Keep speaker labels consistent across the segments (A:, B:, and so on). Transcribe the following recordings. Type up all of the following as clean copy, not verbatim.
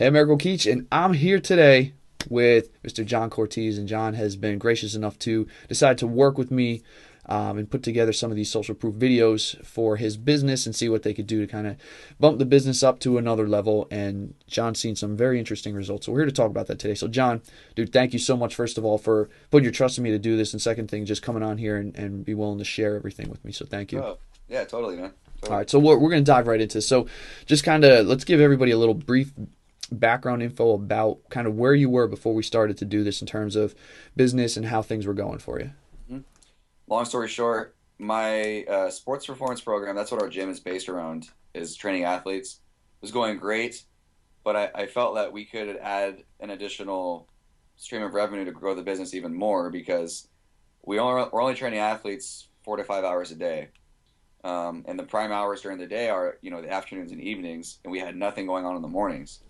A: Hey, I'm Eric Keach, and I'm here today with Mr. John Cortese, and John has been gracious enough to decide to work with me and put together some of these social proof videos for his business and see what they could do to kind of bump the business up to another level. And John's seen some very interesting results, so we're here to talk about that today. So, John, dude, thank you so much, first of all, for putting your trust in me to do this, and second thing, just coming on here and be willing to share everything with me. So, thank you.
B: Oh, yeah, totally, man.
A: All
B: Totally.
A: right, so we're going to dive right into this. So, just kind of let's give everybody a little brief background info about kind of where you were before we started to do this in terms of business and how things were going for you.
B: Mhm. Long story short, my sports performance program, that's what our gym is based around, is training athletes. It was going great, but I felt that we could add an additional stream of revenue to grow the business even more because we're only training athletes 4 to 5 hours a day. And the prime hours during the day are, the afternoons and evenings, and we had nothing going on in the mornings.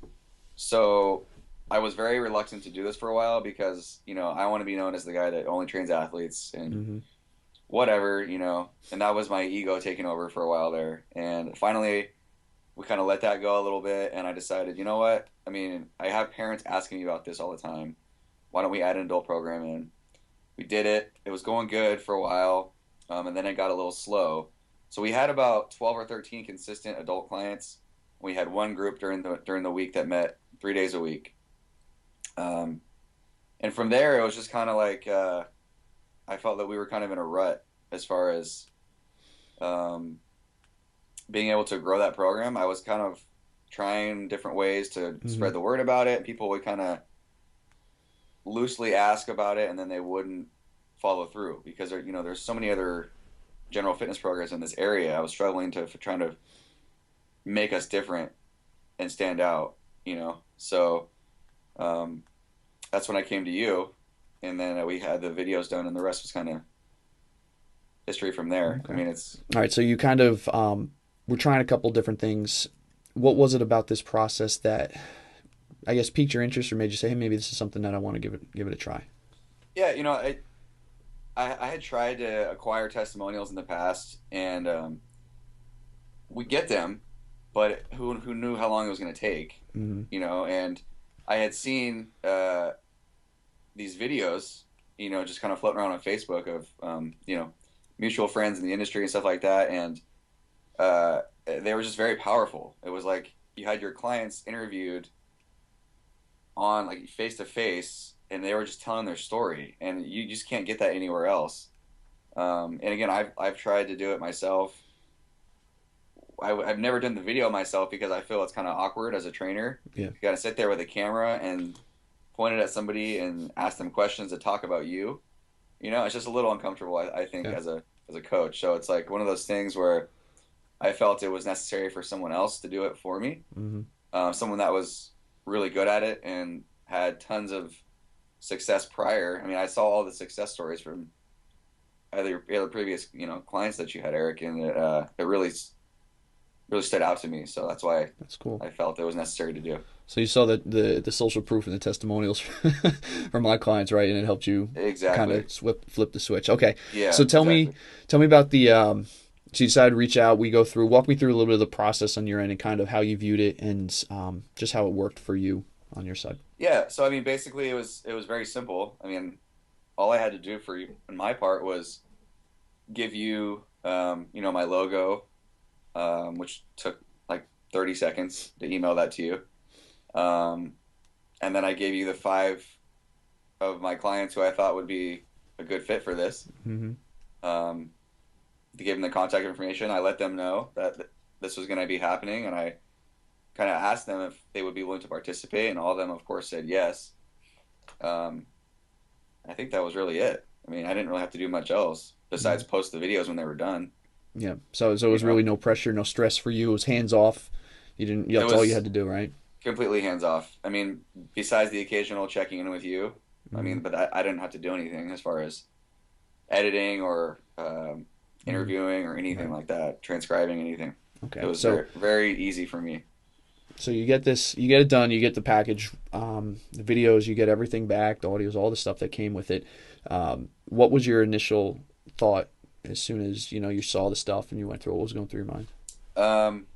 B: So I was very reluctant to do this for a while because, I want to be known as the guy that only trains athletes and
A: Mm-hmm.
B: whatever, and that was my ego taking over for a while there. And finally, we kind of let that go a little bit. And I decided, you know what? I mean, I have parents asking me about this all the time. Why don't we add an adult program in? We did it. It was going good for a while. And then it got a little slow. So we had about 12 or 13 consistent adult clients. We had one group during the week that met 3 days a week. Um, and from there, it was just kind of like I felt that we were kind of in a rut as far as um, being able to grow that program. I was kind of trying different ways to
A: Mm-hmm.
B: spread the word about it. People would kind of loosely ask about it, and then they wouldn't follow through because there's so many other general fitness programs in this area. I was struggling to trying to make us different and stand out. So um, that's when I came to you, and then we had the videos done, and the rest was kind of history from there. I
A: Okay.
B: mean, it's
A: All right, so you kind of were trying a couple different things. What was it about this process that I guess piqued your interest or made you say, hey, maybe this is something that I want to give it a try?
B: yeah, I had tried to acquire testimonials in the past, and we get them, but who knew how long it was going to take,
A: Mm-hmm.
B: And I had seen these videos, just kind of floating around on Facebook of mutual friends in the industry and stuff like that, and they were just very powerful. It was like you had your clients interviewed on like face to face, and they were just telling their story, and you just can't get that anywhere else. And again, I've tried to do it myself. I've never done the video myself because I feel it's kind of awkward as a trainer.
A: Yeah.
B: You got to sit there with a camera and point it at somebody and ask them questions to talk about you. It's just a little uncomfortable, I think,
A: Yeah.
B: as a coach. So it's like one of those things where I felt it was necessary for someone else to do it for me,
A: Mm-hmm.
B: someone that was really good at it and had tons of success prior. I mean, I saw all the success stories from other previous clients that you had, Eric, and it really stood out to me. So that's why
A: That's cool.
B: I felt it was necessary to do.
A: So you saw the social proof and the testimonials from my clients, right? And it helped you kind
B: Exactly.
A: of flip the switch. Okay, so
B: Yeah, exactly.
A: tell me about the. So you decided to reach out. We go through, walk me through a little bit of the process on your end and kind of how you viewed it and just how it worked for you on your side.
B: Yeah. So I mean, basically, it was very simple. I mean, all I had to do for you on my part was give you, my logo, which took like 30 seconds to email that to you. Um, and then I gave you the five of my clients who I thought would be a good fit for this.
A: Mm-hmm.
B: Um, to give them the contact information, I let them know that this was going to be happening, and I kind of asked them if they would be willing to participate, and all of them, of course, said yes. Um, I think that was really it. I mean, I didn't really have to do much else
A: Mm-hmm.
B: besides post the videos when they were done.
A: Yeah. So it
B: You
A: was
B: know,
A: really no pressure, no stress for you. It was hands off. You didn't. Yeah,
B: it
A: that's all you had
B: was
A: to do, right?
B: completely hands off. I mean, besides the occasional checking in with you, I
A: Mm-hmm.
B: mean, but I didn't have to do anything as far as editing or
A: Mm-hmm.
B: interviewing or anything
A: Right.
B: like that, transcribing anything. It
A: Okay.
B: was
A: So
B: very easy for me.
A: you get this, you get it done, you get the package, the videos, you get everything back, the audios, all the stuff that came with it. What was your initial thought as soon as you saw the stuff and you went through? What was going through your mind?
B: Um,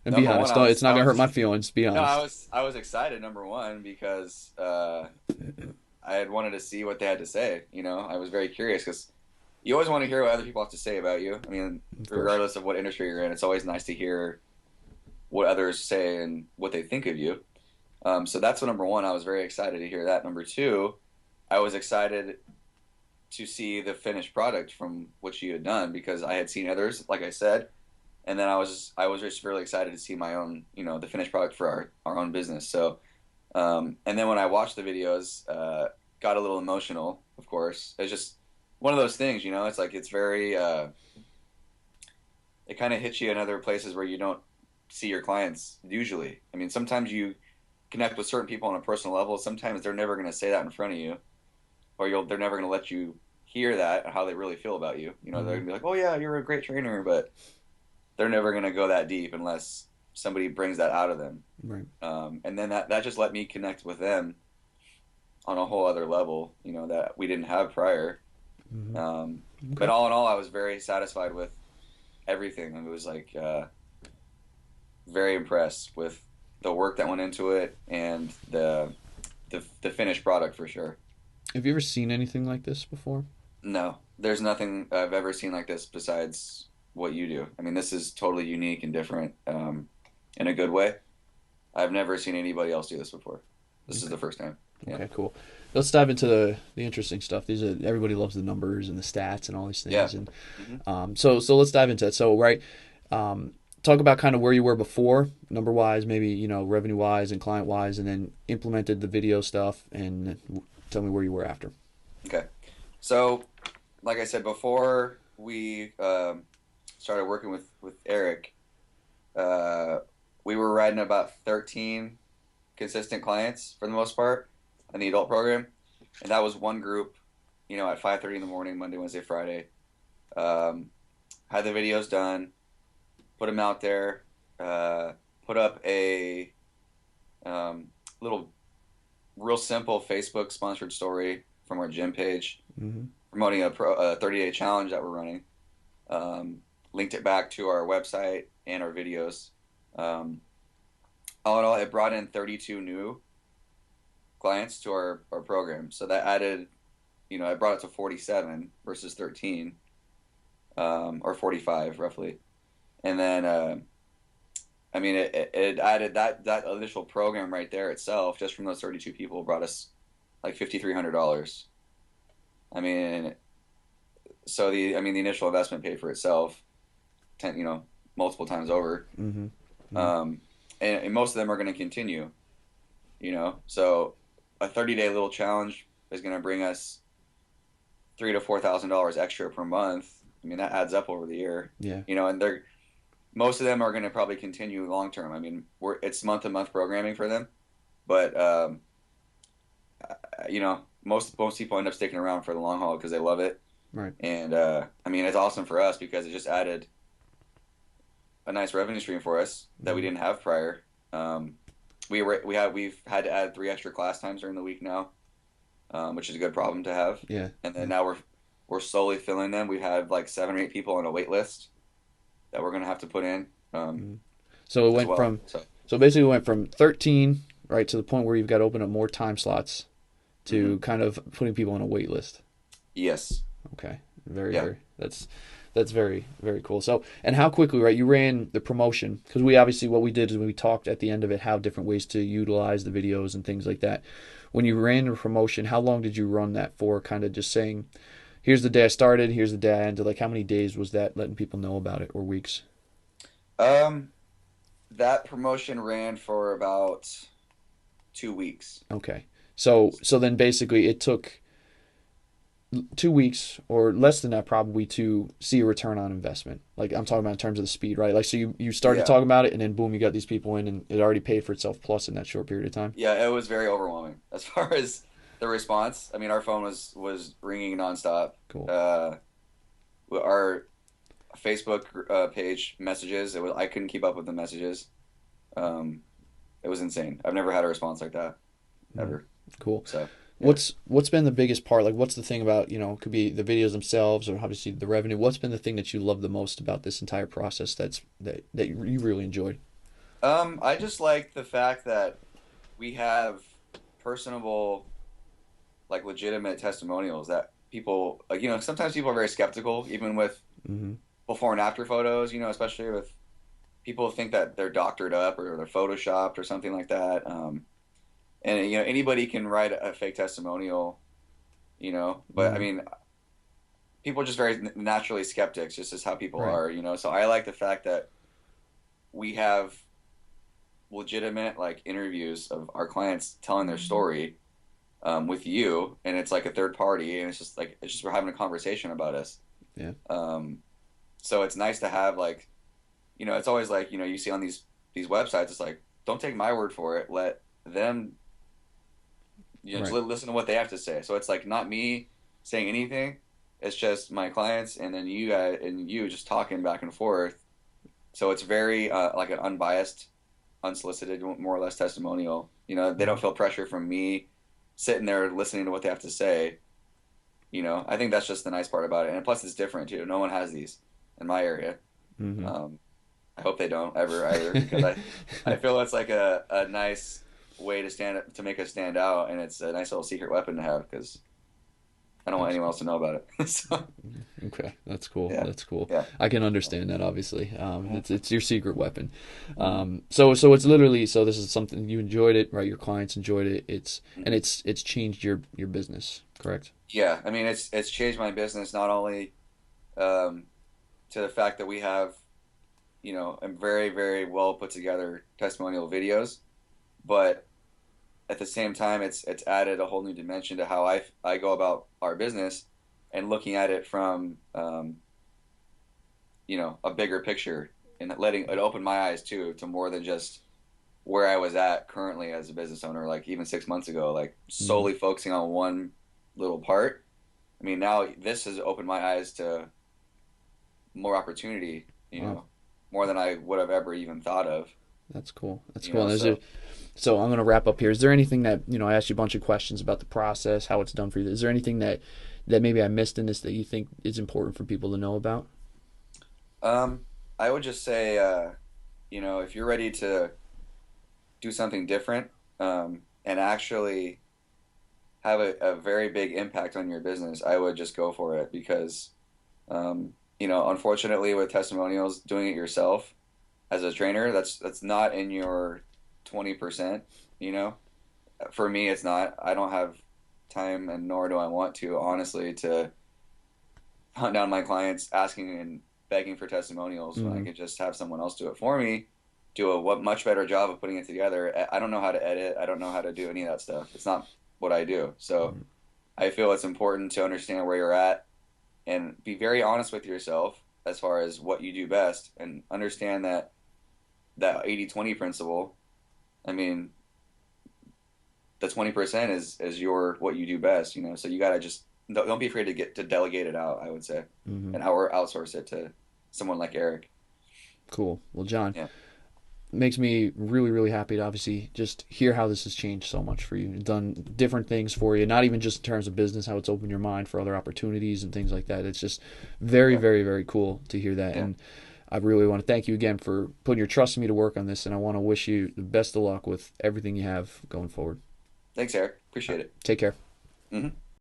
A: And be
B: Number one,
A: honest, don't, it's not
B: I
A: gonna hurt my
B: was
A: feelings. Be
B: no,
A: honest.
B: I was excited. Number one, because I had wanted to see what they had to say. You know, I was very curious because you always want to hear what other people have to say about you. I mean,
A: Of course.
B: regardless of what industry you're in, it's always nice to hear what others say and what they think of you. So that's what number one. I was very excited to hear that. Number two, I was excited to see the finished product from what you had done because I had seen others, like I said, and then I was just really excited to see my own, you know, the finished product for our own business. So, and then when I watched the videos, got a little emotional. Of course, it's just one of those things, you know. It's like it's very, it kind of hits you in other places where you don't see your clients usually. I mean, sometimes you connect with certain people on a personal level. Sometimes they're never going to say that in front of you, or they're never going to let you hear that how they really feel about you. You know, they're
A: Mm-hmm.
B: gonna be like, "Oh yeah, you're a great trainer," but they're never going to go that deep unless somebody brings that out of them.
A: Right.
B: And then that just let me connect with them on a whole other level, you know, that we didn't have prior.
A: Mm-hmm.
B: But
A: Okay.
B: all in all, I was very satisfied with everything. It was like very impressed with the work that went into it and the finished product for sure.
A: Have you ever seen anything like this before?
B: No, there's nothing I've ever seen like this besides what you do. I mean, this is totally unique and different in a good way. I've never seen anybody else do this before. This is
A: Okay.
B: the first time. Yeah.
A: Okay. Cool. Let's dive into the interesting stuff. These are everybody loves the numbers and the stats and all these
B: Yeah.
A: things. And
B: Hmm.
A: so let's dive into it. So right, talk about kind of where you were before, number wise, maybe revenue wise and client wise, and then implemented the video stuff, and tell me where you were after.
B: Okay. So, like I said before, we started working with Eric. Uh, we were riding about 13 consistent clients for the most part in the adult program, and that was one group. You know, at 5:30 in the morning, Monday, Wednesday, Friday. Um, had the videos done, put them out there, uh, put up a um, little, real simple Facebook sponsored story from our gym page
A: Mm-hmm.
B: promoting a 30-day challenge that we're running. Linked it back to our website and our videos. Um, all in all, it brought in 32 new clients to our program. So that added, you know, I brought it to 47 versus 13, or 45 roughly. And then, I mean, it added that initial program right there itself, just from those 32 people, brought us like $5,300. I mean, so the initial investment paid for itself, you know, multiple times over.
A: Mm-hmm. Mm-hmm.
B: Um, and most of them are going to continue, you know. So a 30-day little challenge is going to bring us $3,000 to $4,000 extra per month. I mean, that adds up over the year,
A: Yeah.
B: you know, and most of them are going to probably continue long term. I mean, it's month to month programming for them, but you know, most people end up sticking around for the long haul because they love it.
A: Right.
B: And I mean, it's awesome for us because it just added a nice revenue stream for us that we
A: Mm-hmm.
B: didn't have prior. We've had to add 3 extra class times during the week now, which is a good problem to have.
A: Yeah.
B: And
A: Yeah.
B: then now we're slowly filling them. We have like 7 or 8 people on a wait list that we're gonna have to put in
A: Mm-hmm. So it
B: as
A: went
B: well.
A: from so basically it went from 13 right to the point where you've got to open up more time slots to
B: Hmm.
A: kind of putting people on a wait list.
B: Yes,
A: Okay. Very,
B: yeah,
A: very. That's very, very cool. So, and how quickly, right? You ran the promotion because we obviously what we did is we talked at the end of it how different ways to utilize the videos and things like that. When you ran the promotion, how long did you run that for? Kind of just saying, here's the day I started, here's the day I ended. Like, how many days was that letting people know about it, or weeks?
B: um, that promotion ran for about 2 weeks.
A: Okay. So then basically it took 2 weeks or less than that probably to see a return on investment. Like I'm talking about in terms of the speed, right? Like so you started
B: Yeah,
A: talking about it and then boom, you got these people in and it already paid for itself plus in that short period of time.
B: yeah, it was very overwhelming as far as the response. I mean, our phone was ringing nonstop.
A: Cool.
B: Our Facebook page messages, I couldn't keep up with the messages. Um, it was insane. I've never had a response like that
A: Mm,
B: ever.
A: cool.
B: So yeah.
A: What's been the biggest part? Like what's the thing about, it could be the videos themselves or obviously the revenue. What's been the thing that you love the most about this entire process that you really enjoyed?
B: I just like the fact that we have personable, like legitimate testimonials that people like. Sometimes people are very skeptical, even with
A: Mm-hmm.
B: before and after photos. Especially with people think that they're doctored up or they're photoshopped or something like that. And anybody can write a fake testimonial. But I
A: Mm-hmm.
B: mean, people are just very naturally skeptics. Just as how people
A: Right.
B: are. So I like the fact that we have legitimate like interviews of our clients telling their story with you, and it's like a third party, and it's just we're having a conversation about us.
A: Yeah.
B: Um, so it's nice to have like it's always like you see on these websites, it's like don't take my word for it, let them just
A: Right.
B: listen to what they have to say. So it's like not me saying anything, it's just my clients and then you guys and you just talking back and forth. So it's very like an unbiased, unsolicited, more or less testimonial. They
A: Mm-hmm.
B: don't feel pressure from me sitting there listening to what they have to say. I think that's just the nice part about it. And plus, it's different too. No one has these in my area.
A: Mm-hmm.
B: Um, I hope they don't ever either, because I feel it's like a nice way to make us stand out, and it's a nice little secret weapon to have because I don't want
A: That's
B: anyone
A: cool.
B: else to know about it. So
A: Okay, that's cool.
B: yeah,
A: That's cool.
B: yeah.
A: I can understand that. Obviously, it's your secret weapon.
B: Mhm.
A: So it's literally, so this is something you enjoyed it, right? Your clients enjoyed it.
B: Mhm.
A: It's changed your business, correct?
B: Yeah. I mean, it's changed my business not only um, to the fact that we have a very very well put together testimonial videos, but at the same time, it's added a whole new dimension to how I go about our business and looking at it from a bigger picture, and letting it open my eyes too to more than just where I was at currently as a business owner, like even 6 months ago, like
A: Mm-hmm.
B: solely focusing on one little part. I mean, now this has opened my eyes to more opportunity,
A: Wow,
B: more than I would have ever even thought of,
A: that's cool. That's cool. And
B: so.
A: so I'm gonna wrap up here. Is there anything that I asked you a bunch of questions about the process, how it's done for you? Is there anything that maybe I missed in this that you think is important for people to know about?
B: Um, I would just say, if you're ready to do something different, and actually have a very big impact on your business, I would just go for it because, unfortunately, with testimonials, doing it yourself as a trainer, that's not in your 20%, you know. For me, it's not. I don't have time, and nor do I want to, honestly, to hunt down my clients asking and begging for testimonials when I
A: Mm-hmm.
B: could just have someone else do it for me, do a much better job of putting it together. I don't know how to edit. I don't know how to do any of that stuff. It's not what I do. So I feel it's important to understand where you're at and be very honest with yourself as far as what you do best, and understand that 80/20 principle. I mean, the 20% is your what you do best. So you got to just don't be afraid to get to delegate it out, I would say,
A: Mm-hmm.
B: and or outsource it to someone like Eric.
A: Cool. Well, John,
B: Yeah.
A: makes me really, really happy to obviously just hear how this has changed so much for you and done different things for you, not even just in terms of business, how it's opened your mind for other opportunities and things like that. It's just very,
B: Yeah.
A: very, very cool to hear that.
B: Yeah.
A: And I really want to thank you again for putting your trust in me to work on this. And I want to wish you the best of luck with everything you have going forward.
B: Thanks, Eric.
A: All
B: Appreciate
A: right.
B: it.
A: Take care.
B: Hmm.